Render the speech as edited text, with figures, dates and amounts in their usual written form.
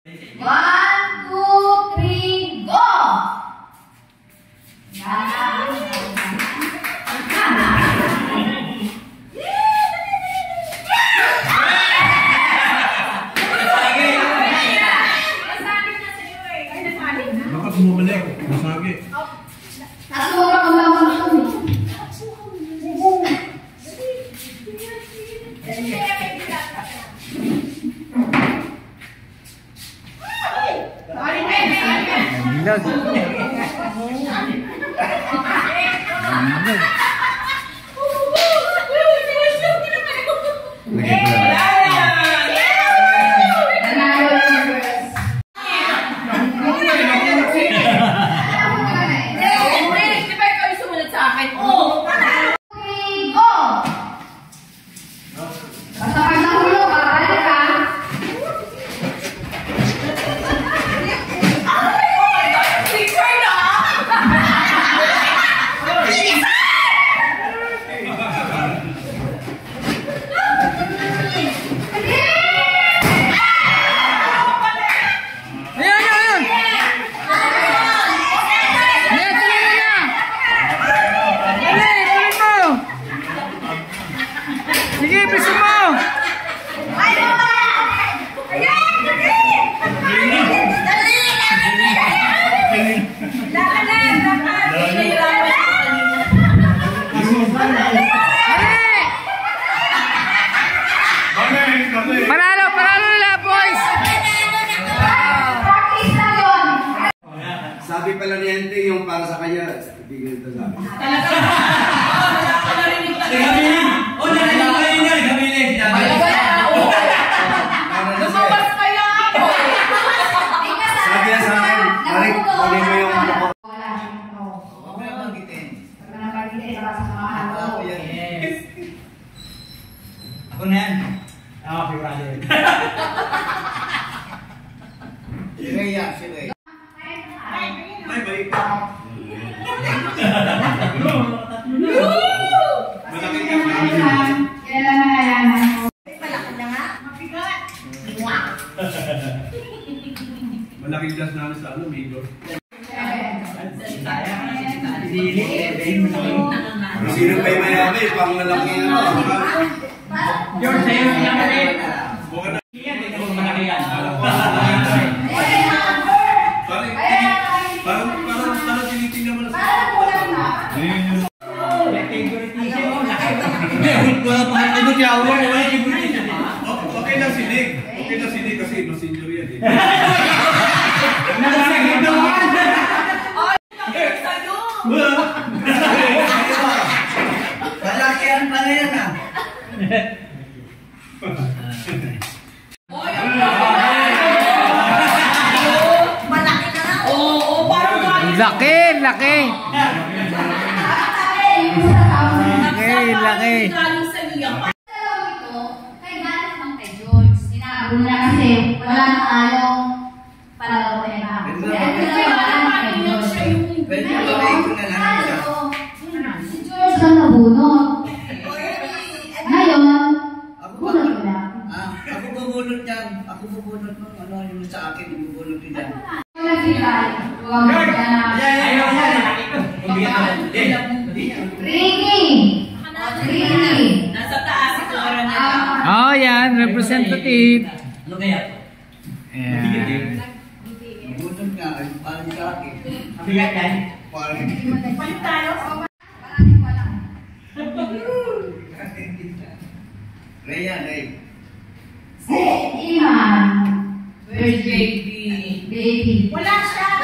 1, 2, 3, go! Bakit bumalik? Masagi. Nasura ko lang ang kami. Panalo na boys! Sabi pala ni Ente yung para sa kanya, ibigay ito sa akin. Sabi na sa akin, Marik, kunin mo yung ano ko. Ako na yan. Okay, brother. Si Rhea, si Rhea. Ay, balik ka. Malaki ka. Malaking gas namin sa ano, Migo. Sino pa yung mayami? Pang malaki ano. George, sa'yo siya maliit. Yan, ito kung malaki yan. Parang tinitingnan mo na sa okay lang sinig. Okay lang sinig kasi masinyor yan eh. Kalakihan pa na yan ah. Laki! Laki! Kasi wala nang ayaw para daw kaya na. Pwede ba kayo na lang siya? Si George lang nabunot. Ngayon, bunot ko lang. Ako bubunot yan. Ako bubunot mo. Ano yung sa akin, bubunot din yan. Wala si Kai. Huwag mo ka na. Ricky! Ricky! Nasa taas ito oras na. Oh, yan. Representative. Ano kaya? Ayan. Bubunot nga. Parang sa akin. Bigat yan? Parang. Palit tayo. Rhea, Rhea. Si Iman. Where's baby? Baby. Wala siya.